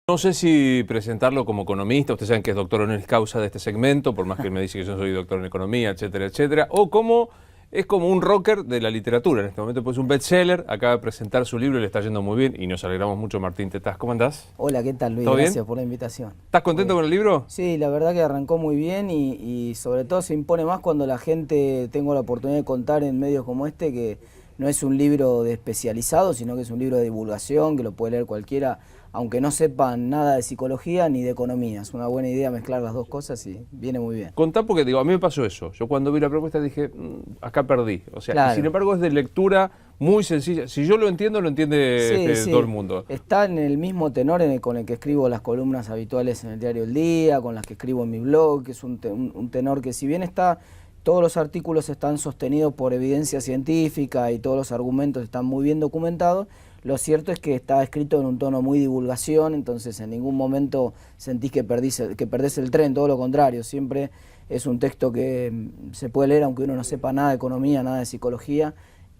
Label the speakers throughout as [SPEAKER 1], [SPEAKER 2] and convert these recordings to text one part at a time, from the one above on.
[SPEAKER 1] No sé si presentarlo como economista, ustedes saben que es doctor honoris causa de este segmento, por más que él me dice que yo soy doctor en economía, etcétera, etcétera, o como es como un rocker de la literatura en este momento, pues un bestseller, acaba de presentar su libro y le está yendo muy bien y nos alegramos mucho. Martín Tetaz, ¿cómo andás?
[SPEAKER 2] Hola, ¿qué tal, Luis?
[SPEAKER 1] ¿Todo bien?
[SPEAKER 2] Gracias por la invitación.
[SPEAKER 1] ¿Estás contento con el libro?
[SPEAKER 2] Sí, la verdad que arrancó muy bien y sobre todo se impone más cuando la gente tengo la oportunidad de contar en medios como este que no es un libro de especializado, sino que es un libro de divulgación que lo puede leer cualquiera, aunque no sepan nada de psicología ni de economía. Es una buena idea mezclar las dos cosas y viene muy bien.
[SPEAKER 1] Contá porque digo, a mí me pasó eso. Yo cuando vi la propuesta dije, acá perdí. O sea,
[SPEAKER 2] Claro.
[SPEAKER 1] y sin embargo es de lectura muy sencilla. Si yo lo entiendo, lo entiende
[SPEAKER 2] Sí,
[SPEAKER 1] todo el mundo.
[SPEAKER 2] está en el mismo tenor con el que escribo las columnas habituales en el diario El Día, con las que escribo en mi blog, que es un tenor que si bien está, todos los artículos están sostenidos por evidencia científica y todos los argumentos están muy bien documentados, lo cierto es que está escrito en un tono muy divulgación, entonces en ningún momento sentís que perdés el tren, todo lo contrario, siempre es un texto que se puede leer aunque uno no sepa nada de economía, nada de psicología.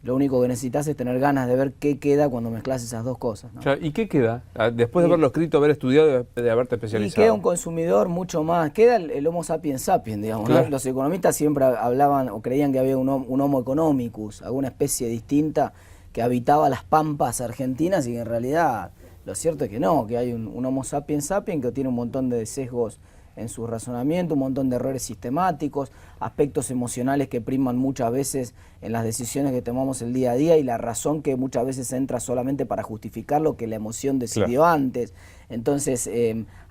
[SPEAKER 2] Lo único que necesitas es tener ganas de ver qué queda cuando mezclas esas dos cosas, ¿no?
[SPEAKER 1] O sea, ¿y qué queda? Después de haberlo escrito, haber estudiado, de haberte especializado.
[SPEAKER 2] Y queda un consumidor mucho más, queda el Homo sapiens sapiens, digamos,
[SPEAKER 1] claro.
[SPEAKER 2] ¿no? Los economistas siempre hablaban o creían que había un Homo economicus, alguna especie distinta que habitaba las pampas argentinas y que en realidad lo cierto es que no, que hay un Homo sapiens sapiens que tiene un montón de sesgos en su razonamiento, un montón de errores sistemáticos, aspectos emocionales que priman muchas veces en las decisiones que tomamos el día a día y la razón que muchas veces entra solamente para justificar lo que la emoción decidió antes. Entonces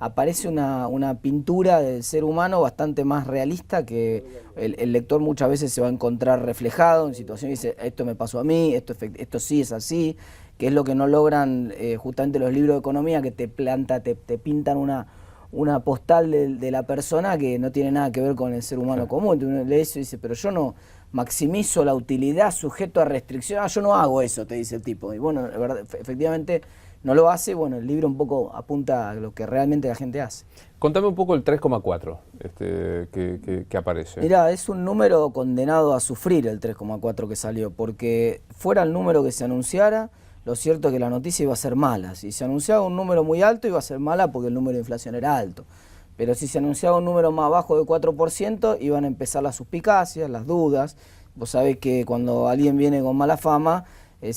[SPEAKER 2] aparece una pintura del ser humano bastante más realista que el lector muchas veces se va a encontrar reflejado en situaciones y dice, esto me pasó a mí, esto sí es así, que es lo que no logran justamente los libros de economía que te pintan una postal de la persona que no tiene nada que ver con el ser humano común. Entonces uno lee eso y dice, pero yo no maximizo la utilidad sujeto a restricción. Yo no hago eso, te dice el tipo. Y bueno, la verdad, efectivamente no lo hace. Bueno, el libro un poco apunta a lo que realmente la gente hace.
[SPEAKER 1] Contame un poco el 3,4 que aparece.
[SPEAKER 2] Mirá, es un número condenado a sufrir el 3,4 que salió, porque fuera el número que se anunciara, lo cierto es que la noticia iba a ser mala. Si se anunciaba un número muy alto, iba a ser mala porque el número de inflación era alto. Pero si se anunciaba un número más bajo de 4%, iban a empezar las suspicacias, las dudas. Vos sabés que cuando alguien viene con mala fama,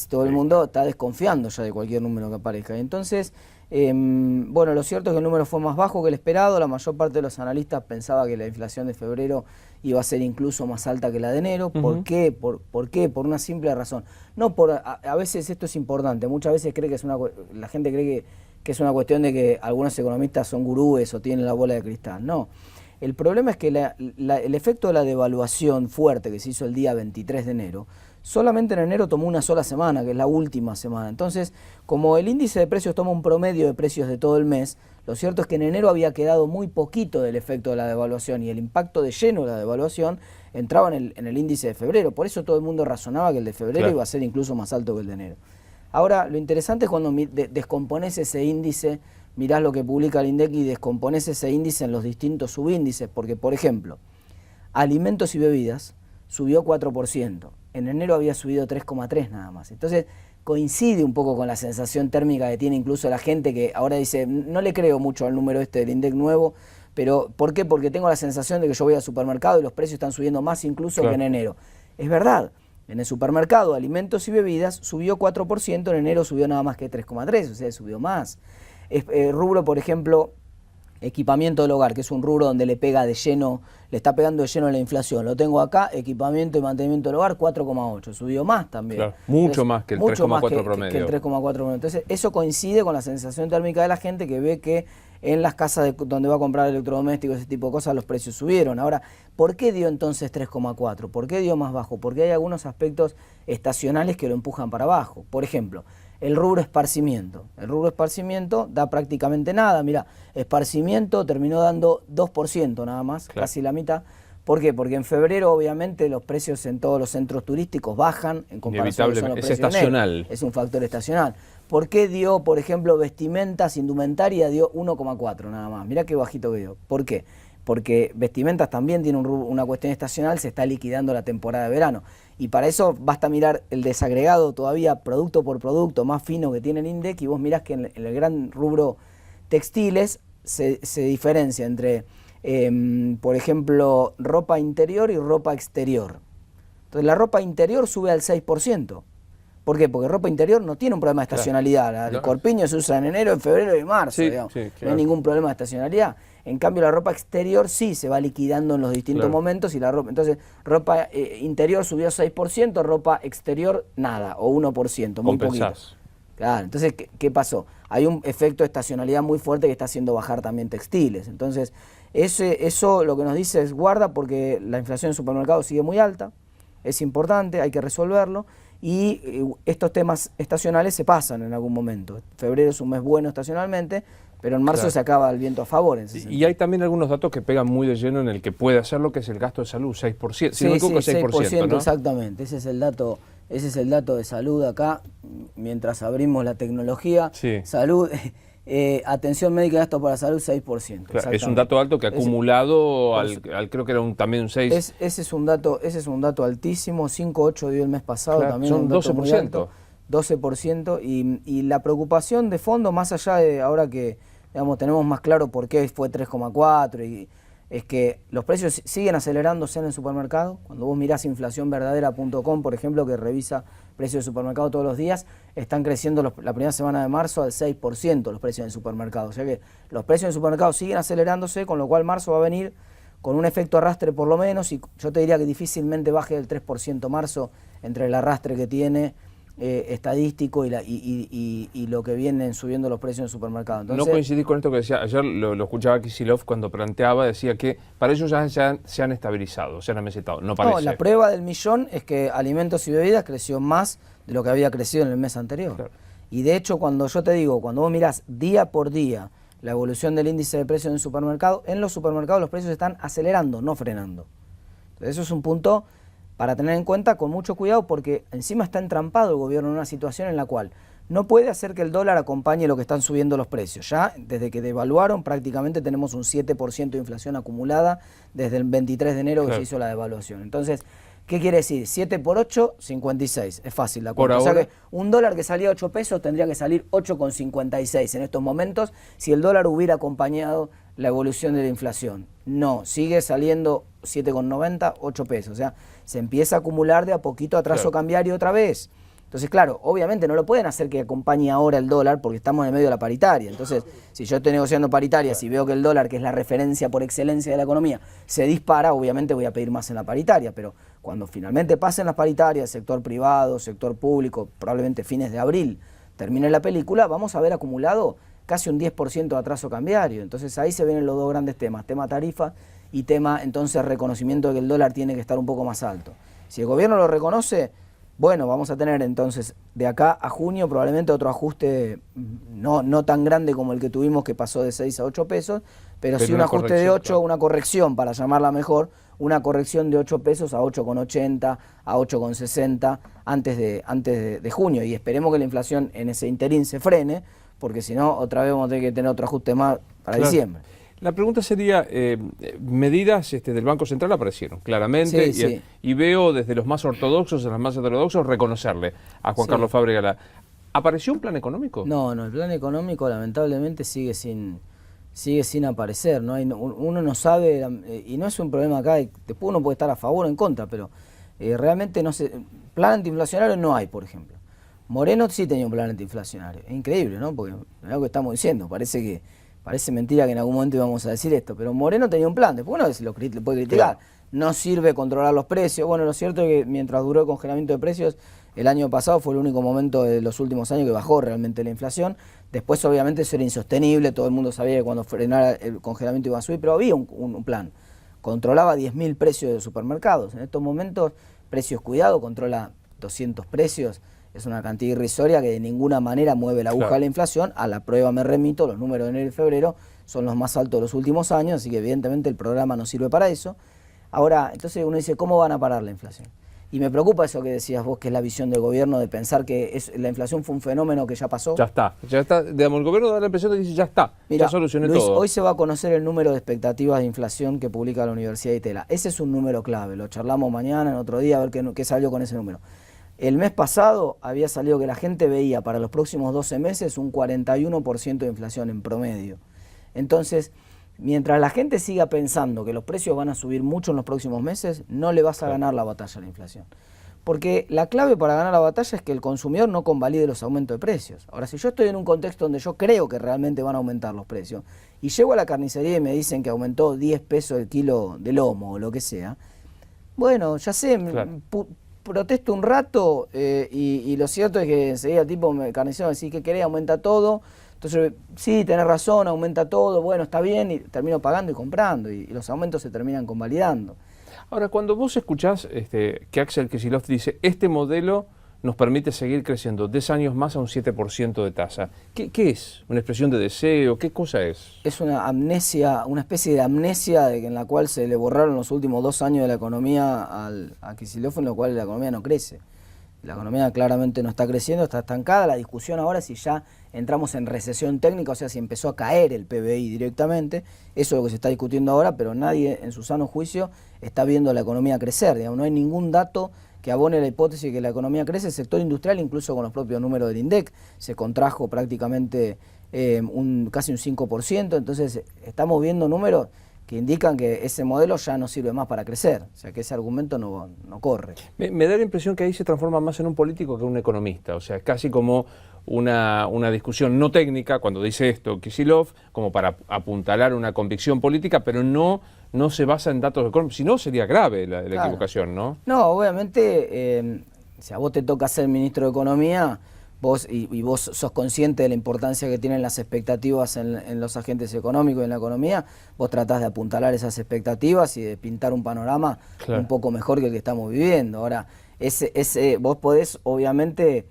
[SPEAKER 2] todo el mundo está desconfiando ya de cualquier número que aparezca. Entonces, bueno, lo cierto es que el número fue más bajo que el esperado. La mayor parte de los analistas pensaba que la inflación de febrero iba a ser incluso más alta que la de enero. ¿Por qué? ¿Por qué? Por una simple razón. No por, a veces esto es importante, muchas veces cree que la gente cree que es una cuestión de que algunos economistas son gurúes o tienen la bola de cristal. No. El problema es que el efecto de la devaluación fuerte que se hizo el día 23 de enero, solamente en enero tomó una sola semana, que es la última semana. Entonces, como el índice de precios toma un promedio de precios de todo el mes, lo cierto es que en enero había quedado muy poquito del efecto de la devaluación y el impacto de lleno de la devaluación entraba en el índice de febrero. Por eso todo el mundo razonaba que el de febrero iba a ser incluso más alto que el de enero. Ahora, lo interesante es cuando descompones ese índice, mirás lo que publica el INDEC y descompones ese índice en los distintos subíndices, porque, por ejemplo, alimentos y bebidas subió 4%, en enero había subido 3,3 nada más. Entonces, coincide un poco con la sensación térmica que tiene incluso la gente que ahora dice, no le creo mucho al número este del INDEC nuevo, pero ¿por qué? Porque tengo la sensación de que yo voy al supermercado y los precios están subiendo más incluso que en enero. Es verdad. En el supermercado, alimentos y bebidas, subió 4%, en enero subió nada más que 3,3%, o sea, subió más. Rubro, por ejemplo, equipamiento del hogar, que es un rubro donde le está pegando de lleno la inflación. Lo tengo acá, equipamiento y mantenimiento del hogar, 4,8%, subió más también.
[SPEAKER 1] Claro, mucho más que el 3,4 promedio.
[SPEAKER 2] Que el 3,4 promedio. Entonces, eso coincide con la sensación térmica de la gente que ve que en las casas donde va a comprar electrodomésticos, ese tipo de cosas, los precios subieron. Ahora, ¿por qué dio entonces 3,4? ¿Por qué dio más bajo? Porque hay algunos aspectos estacionales que lo empujan para abajo. Por ejemplo, el rubro esparcimiento. El rubro esparcimiento da prácticamente nada. Mira, esparcimiento terminó dando 2% nada más, casi la mitad. ¿Por qué? Porque en febrero obviamente los precios en todos los centros turísticos bajan en comparación con los precios
[SPEAKER 1] estacional.
[SPEAKER 2] Es un factor estacional. ¿Por qué dio, por ejemplo, vestimentas, indumentaria, dio 1,4 nada más? Mirá qué bajito que dio. ¿Por qué? Porque vestimentas también tiene una cuestión estacional, se está liquidando la temporada de verano. Y para eso basta mirar el desagregado todavía producto por producto más fino que tiene el INDEC y vos mirás que en el gran rubro Textiles se diferencia entre, por ejemplo, ropa interior y ropa exterior. Entonces la ropa interior sube al 6%. ¿Por qué? Porque ropa interior no tiene un problema de estacionalidad. El corpiño se usa en enero, en febrero y marzo, digamos.
[SPEAKER 1] Sí, claro.
[SPEAKER 2] No hay ningún problema de estacionalidad. En cambio, la ropa exterior sí se va liquidando en los distintos momentos y la ropa. Entonces, ropa interior subió 6%, ropa exterior nada, o 1%, muy poquito. Claro, entonces, ¿qué pasó? Hay un efecto de estacionalidad muy fuerte que está haciendo bajar también textiles. Entonces, eso lo que nos dice es guarda porque la inflación en supermercados sigue muy alta, es importante, hay que resolverlo. Y estos temas estacionales se pasan en algún momento. Febrero es un mes bueno estacionalmente, pero en marzo se acaba el viento a favor.
[SPEAKER 1] Y hay también algunos datos que pegan muy de lleno en el que puede hacerlo, que es el gasto de salud, 6%. Si no me equivoco, 6%, ¿no?
[SPEAKER 2] Exactamente. Ese es el dato de salud acá, mientras abrimos la tecnología. Salud, atención médica y gasto para salud, 6%.
[SPEAKER 1] Claro, es un dato alto que acumulado creo que era también un 6%.
[SPEAKER 2] Ese es un dato altísimo, 5,8 dio el mes pasado, también
[SPEAKER 1] son
[SPEAKER 2] un dato
[SPEAKER 1] 12%.
[SPEAKER 2] Muy alto, 12%, y la preocupación de fondo, más allá de ahora que digamos, tenemos más claro por qué fue 3,4, y es que los precios siguen acelerándose en el supermercado. Cuando vos mirás inflacionverdadera.com, por ejemplo, que revisa precios de supermercado todos los días, están creciendo la primera semana de marzo al 6% los precios en supermercados. O sea que los precios en supermercados siguen acelerándose, con lo cual marzo va a venir con un efecto arrastre por lo menos, y yo te diría que difícilmente baje del 3% marzo entre el arrastre que tiene estadístico y lo que vienen subiendo los precios en el supermercado. Entonces,
[SPEAKER 1] no coincidís con esto que decía, ayer lo escuchaba Kicillof cuando planteaba, decía que para ellos ya se han estabilizado, se han amesetado, no parece.
[SPEAKER 2] No, la prueba del millón es que alimentos y bebidas creció más de lo que había crecido en el mes anterior. Claro. Y de hecho, cuando yo te digo, cuando vos mirás día por día la evolución del índice de precios en el supermercado, en los supermercados los precios están acelerando, no frenando. Entonces eso es un punto para tener en cuenta con mucho cuidado, porque encima está entrampado el gobierno en una situación en la cual no puede hacer que el dólar acompañe lo que están subiendo los precios. Ya desde que devaluaron prácticamente tenemos un 7% de inflación acumulada desde el 23 de enero que se hizo la devaluación. Entonces, ¿qué quiere decir? 7 por 8, 56. Es fácil la cuenta. O sea que un dólar que salía 8 pesos tendría que salir 8,56 en estos momentos si el dólar hubiera acompañado la evolución de la inflación. No, sigue saliendo 7,90, 8 pesos. O sea, se empieza a acumular de a poquito atraso cambiario otra vez. Entonces, claro, obviamente no lo pueden hacer que acompañe ahora el dólar porque estamos en el medio de la paritaria. Entonces, si yo estoy negociando paritarias y veo que el dólar, que es la referencia por excelencia de la economía, se dispara, obviamente voy a pedir más en la paritaria. Pero cuando finalmente pasen las paritarias, sector privado, sector público, probablemente fines de abril, termine la película, vamos a ver acumulado casi un 10% de atraso cambiario. Entonces ahí se vienen los dos grandes temas, tema tarifa y tema entonces reconocimiento de que el dólar tiene que estar un poco más alto. Si el gobierno lo reconoce, bueno, vamos a tener entonces de acá a junio probablemente otro ajuste no tan grande como el que tuvimos, que pasó de 6 a 8 pesos, pero sí un ajuste de 8, claro. Una corrección, para llamarla mejor, una corrección de 8 pesos a 8,80, a 8,60 antes de junio, y esperemos que la inflación en ese interín se frene, porque si no, otra vez vamos a tener que tener otro ajuste más para diciembre.
[SPEAKER 1] La pregunta sería, medidas del Banco Central aparecieron claramente, y veo desde los más ortodoxos a los más heterodoxos reconocerle a Juan Carlos Fábregas. ¿Apareció un plan económico?
[SPEAKER 2] No, el plan económico lamentablemente sigue sin aparecer, ¿no? Uno no sabe, y no es un problema acá, después uno puede estar a favor o en contra, pero realmente no sé, plan antiinflacionario no hay, por ejemplo. Moreno sí tenía un plan antiinflacionario, es increíble, ¿no? Porque es lo que estamos diciendo, parece mentira que en algún momento íbamos a decir esto, pero Moreno tenía un plan, después uno lo puede criticar. Claro. No sirve controlar los precios. Bueno, lo cierto es que mientras duró el congelamiento de precios, el año pasado fue el único momento de los últimos años que bajó realmente la inflación. Después, obviamente, eso era insostenible, todo el mundo sabía que cuando frenara el congelamiento iba a subir, pero había un plan. Controlaba 10.000 precios de supermercados. En estos momentos, Precios Cuidado controla 200 precios. Es una cantidad irrisoria que de ninguna manera mueve la aguja de la inflación. A la prueba me remito, los números de enero y febrero son los más altos de los últimos años, así que evidentemente el programa no sirve para eso. Ahora, entonces uno dice, ¿cómo van a parar la inflación? Y me preocupa eso que decías vos, que es la visión del gobierno de pensar que la inflación fue un fenómeno que ya pasó.
[SPEAKER 1] Ya está. Digamos, el gobierno da la impresión de que dice, ya está,
[SPEAKER 2] Mirá,
[SPEAKER 1] ya solucioné
[SPEAKER 2] Luis,
[SPEAKER 1] todo.
[SPEAKER 2] Hoy se va a conocer el número de expectativas de inflación que publica la Universidad de Itela. Ese es un número clave, lo charlamos mañana, en otro día, a ver qué salió con ese número. El mes pasado había salido que la gente veía para los próximos 12 meses un 41% de inflación en promedio. Entonces, mientras la gente siga pensando que los precios van a subir mucho en los próximos meses, no le vas a ganar la batalla a la inflación. Porque la clave para ganar la batalla es que el consumidor no convalide los aumentos de precios. Ahora, si yo estoy en un contexto donde yo creo que realmente van a aumentar los precios, y llego a la carnicería y me dicen que aumentó 10 pesos el kilo de lomo o lo que sea, bueno, ya sé, claro, protesto un rato y lo cierto es que enseguida tipo carnicero me decís que querés, aumenta todo. Entonces, sí, tenés razón, aumenta todo, bueno, está bien, y termino pagando y comprando, y los aumentos se terminan convalidando.
[SPEAKER 1] Ahora, cuando vos escuchás que Axel Kicillof dice, este modelo nos permite seguir creciendo 10 años más a un 7% de tasa, ¿qué es? ¿Una expresión de deseo? ¿Qué cosa es?
[SPEAKER 2] Es una amnesia, una especie de amnesia en la cual se le borraron los últimos 2 años de la economía a Kicillof, en lo cual la economía no crece. La economía claramente no está creciendo, está estancada. La discusión ahora es si ya entramos en recesión técnica, o sea, si empezó a caer el PBI directamente. Eso es lo que se está discutiendo ahora, pero nadie en su sano juicio está viendo la economía crecer. Digamos, no hay ningún dato que abone la hipótesis de que la economía crece. El sector industrial, incluso con los propios números del INDEC, se contrajo prácticamente casi un 5%. Entonces, estamos viendo números que indican que ese modelo ya no sirve más para crecer, o sea que ese argumento no corre.
[SPEAKER 1] Me da la impresión que ahí se transforma más en un político que en un economista, o sea, es casi como una discusión no técnica, cuando dice esto Kicillof, como para apuntalar una convicción política, pero no se basa en datos económicos, si no sería grave la claro, equivocación, ¿no?
[SPEAKER 2] No, obviamente, si a vos te toca ser ministro de Economía, vos sos consciente de la importancia que tienen las expectativas en los agentes económicos y en la economía, vos tratás de apuntalar esas expectativas y de pintar un panorama claro, un poco mejor que el que estamos viviendo. Ahora, vos podés obviamente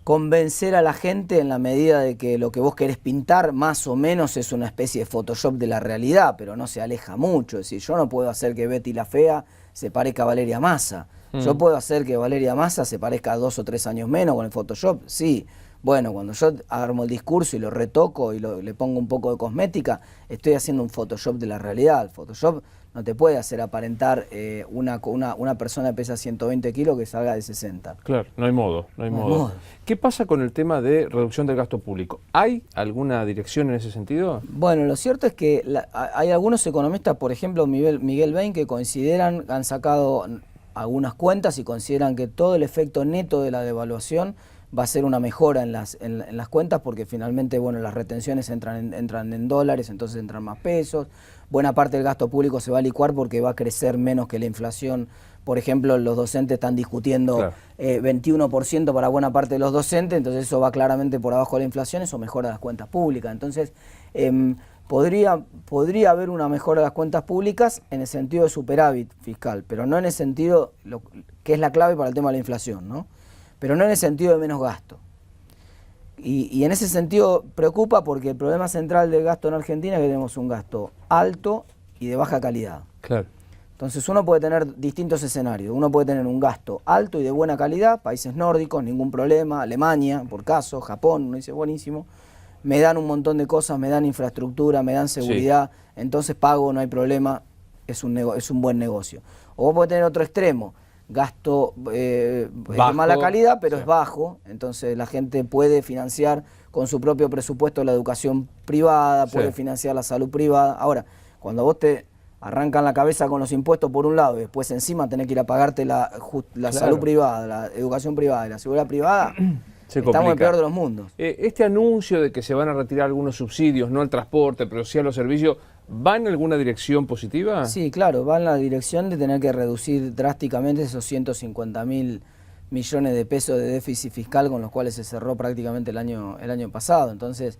[SPEAKER 2] convencer a la gente en la medida de que lo que vos querés pintar más o menos es una especie de Photoshop de la realidad, pero no se aleja mucho. Es decir, yo no puedo hacer que Betty la Fea se parezca a Valeria Massa. Yo puedo hacer que Valeria Massa se parezca a 2 o 3 años menos con el Photoshop, sí. Bueno, cuando yo armo el discurso y lo retoco y le pongo un poco de cosmética, estoy haciendo un Photoshop de la realidad. El Photoshop no te puede hacer aparentar una persona que pesa 120 kilos que salga de 60.
[SPEAKER 1] Claro, no hay modo. ¿Qué pasa con el tema de reducción del gasto público? ¿Hay alguna dirección en ese sentido?
[SPEAKER 2] Bueno, lo cierto es que hay algunos economistas, por ejemplo Miguel Bain, que han sacado algunas cuentas y consideran que todo el efecto neto de la devaluación va a ser una mejora en las cuentas, porque finalmente, bueno, las retenciones entran en dólares, entonces entran más pesos. Buena parte del gasto público se va a licuar porque va a crecer menos que la inflación. Por ejemplo, los docentes están discutiendo claro, 21% para buena parte de los docentes, entonces eso va claramente por abajo de la inflación, eso mejora las cuentas públicas. Entonces, podría haber una mejora de las cuentas públicas en el sentido de superávit fiscal, pero no en el sentido, que es la clave para el tema de la inflación, ¿no? Pero no en el sentido de menos gasto. Y en ese sentido preocupa porque el problema central del gasto en Argentina es que tenemos un gasto alto y de baja calidad.
[SPEAKER 1] Claro.
[SPEAKER 2] Entonces uno puede tener distintos escenarios. Uno puede tener un gasto alto y de buena calidad, países nórdicos, ningún problema, Alemania, por caso, Japón, uno dice buenísimo. Me dan un montón de cosas, me dan infraestructura, me dan seguridad, sí, entonces pago, no hay problema, es un buen negocio. O vos podés tener otro extremo, gasto de mala calidad, pero sí, es bajo, entonces la gente puede financiar con su propio presupuesto la educación privada, sí, puede financiar la salud privada. Ahora, cuando vos te arrancan la cabeza con los impuestos por un lado y después encima tenés que ir a pagarte la claro, salud privada, la educación privada y la seguridad privada, estamos en el peor de los mundos.
[SPEAKER 1] Este anuncio de que se van a retirar algunos subsidios, no al transporte, pero sí a los servicios, ¿va en alguna dirección positiva?
[SPEAKER 2] Sí, claro, va en la dirección de tener que reducir drásticamente esos 150.000 millones de pesos de déficit fiscal con los cuales se cerró prácticamente el año pasado. Entonces,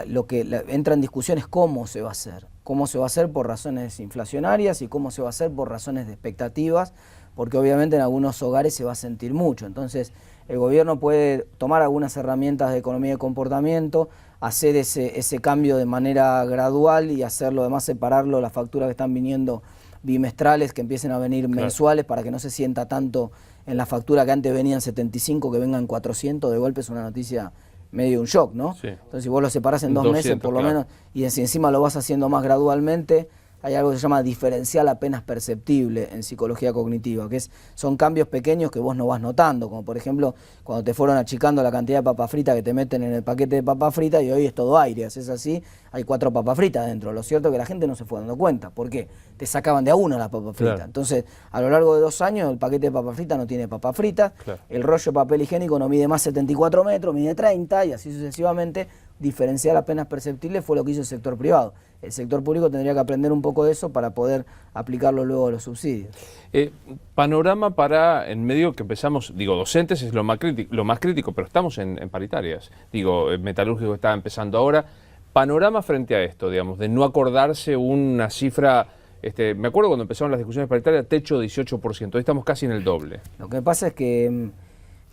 [SPEAKER 2] lo que entra en discusión es cómo se va a hacer. Cómo se va a hacer por razones inflacionarias y cómo se va a hacer por razones de expectativas, porque obviamente en algunos hogares se va a sentir mucho. Entonces, el gobierno puede tomar algunas herramientas de economía de comportamiento, hacer ese cambio de manera gradual y hacerlo, además separarlo, las facturas que están viniendo bimestrales, que empiecen a venir claro, mensuales, para que no se sienta tanto en la factura que antes venían 75, que vengan 400, de golpe es una noticia medio un shock, ¿no? Sí. Entonces, si vos lo separás en 2 meses, por lo menos, y si encima lo vas haciendo más gradualmente, hay algo que se llama diferencial apenas perceptible en psicología cognitiva, que son cambios pequeños que vos no vas notando, como por ejemplo cuando te fueron achicando la cantidad de papas fritas que te meten en el paquete de papas fritas y hoy es todo aire, es así, hay 4 papas fritas dentro. Lo cierto es que la gente no se fue dando cuenta. ¿Por qué? Te sacaban de a una las papas fritas.
[SPEAKER 1] Claro.
[SPEAKER 2] Entonces, a lo largo de 2 años el paquete de papas fritas no tiene papas fritas,
[SPEAKER 1] Claro.
[SPEAKER 2] el rollo de papel higiénico no mide más 74 metros, mide 30 y así sucesivamente. Diferencial apenas perceptible fue lo que hizo el sector privado. El sector público tendría que aprender un poco de eso para poder aplicarlo luego a los subsidios.
[SPEAKER 1] Panorama para, en medio que empezamos, digo, docentes es lo más crítico, pero estamos en paritarias. Digo, metalúrgico está empezando ahora. Panorama frente a esto, digamos, de no acordarse una cifra, me acuerdo cuando empezaron las discusiones paritarias, techo 18%, hoy estamos casi en el doble.
[SPEAKER 2] Lo que pasa es que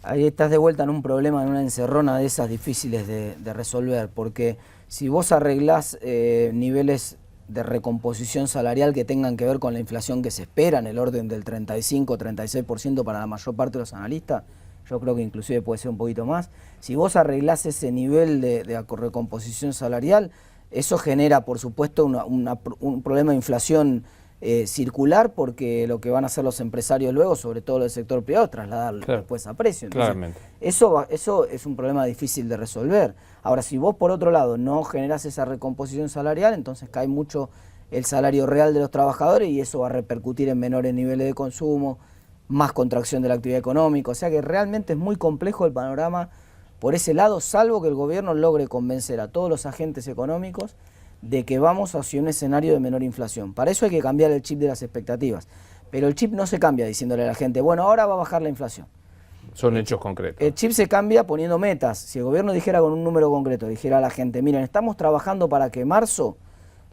[SPEAKER 2] ahí estás de vuelta en un problema, en una encerrona de esas difíciles de resolver, porque si vos arreglás niveles de recomposición salarial que tengan que ver con la inflación que se espera, en el orden del 35-36% para la mayor parte de los analistas, yo creo que inclusive puede ser un poquito más, si vos arreglás ese nivel de recomposición salarial, eso genera por supuesto un problema de inflación circular, porque lo que van a hacer los empresarios luego, sobre todo el sector privado, es trasladarlo después a precio. Entonces,
[SPEAKER 1] claramente.
[SPEAKER 2] Eso es un problema difícil de resolver. Ahora, si vos por otro lado no generás esa recomposición salarial, entonces cae mucho el salario real de los trabajadores y eso va a repercutir en menores niveles de consumo, más contracción de la actividad económica. O sea que realmente es muy complejo el panorama por ese lado, salvo que el gobierno logre convencer a todos los agentes económicos de que vamos hacia un escenario de menor inflación. Para eso hay que cambiar el chip de las expectativas. Pero el chip no se cambia diciéndole a la gente, bueno, ahora va a bajar la inflación.
[SPEAKER 1] Son hechos concretos.
[SPEAKER 2] El chip se cambia poniendo metas. Si el gobierno dijera con un número concreto, dijera a la gente, miren, estamos trabajando para que marzo,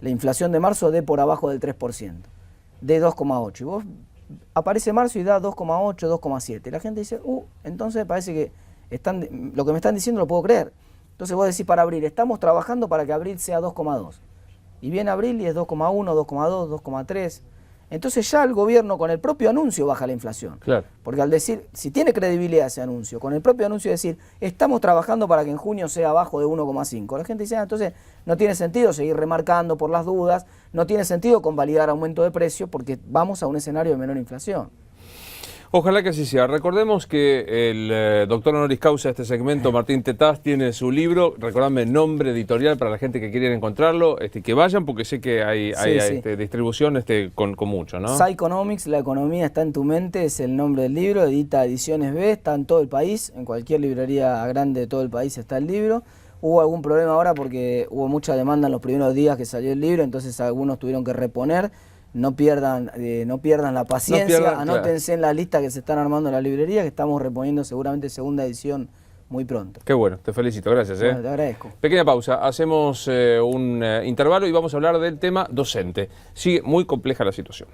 [SPEAKER 2] la inflación de marzo dé por abajo del 3%, de 2,8. Y vos aparece marzo y da 2,8, 2,7. Y la gente dice, entonces parece que lo que me están diciendo lo puedo creer. Entonces vos decís para abril, estamos trabajando para que abril sea 2,2. Y viene abril y es 2,1, 2,2, 2,3. Entonces ya el gobierno con el propio anuncio baja la inflación.
[SPEAKER 1] Claro.
[SPEAKER 2] Porque al decir, si tiene credibilidad ese anuncio, con el propio anuncio decir, estamos trabajando para que en junio sea abajo de 1,5. La gente dice, entonces no tiene sentido seguir remarcando por las dudas, no tiene sentido convalidar aumento de precio porque vamos a un escenario de menor inflación.
[SPEAKER 1] Ojalá que así sea. Recordemos que el doctor honoris causa de este segmento, Martín Tetaz, tiene su libro. Recordame el nombre editorial para la gente que quiera encontrarlo, que vayan, porque sé que hay distribución con mucho, ¿no?
[SPEAKER 2] Psychonomics, la economía está en tu mente, es el nombre del libro. Edita Ediciones B, está en todo el país, en cualquier librería grande de todo el país está el libro. Hubo algún problema ahora porque hubo mucha demanda en los primeros días que salió el libro, entonces algunos tuvieron que reponer. No pierdan la paciencia, anótense en la lista que se están armando en la librería, que estamos reponiendo seguramente segunda edición muy pronto.
[SPEAKER 1] Qué bueno, te felicito, gracias.
[SPEAKER 2] Bueno, te agradezco.
[SPEAKER 1] Pequeña pausa, hacemos un intervalo y vamos a hablar del tema docente. Sigue muy compleja la situación.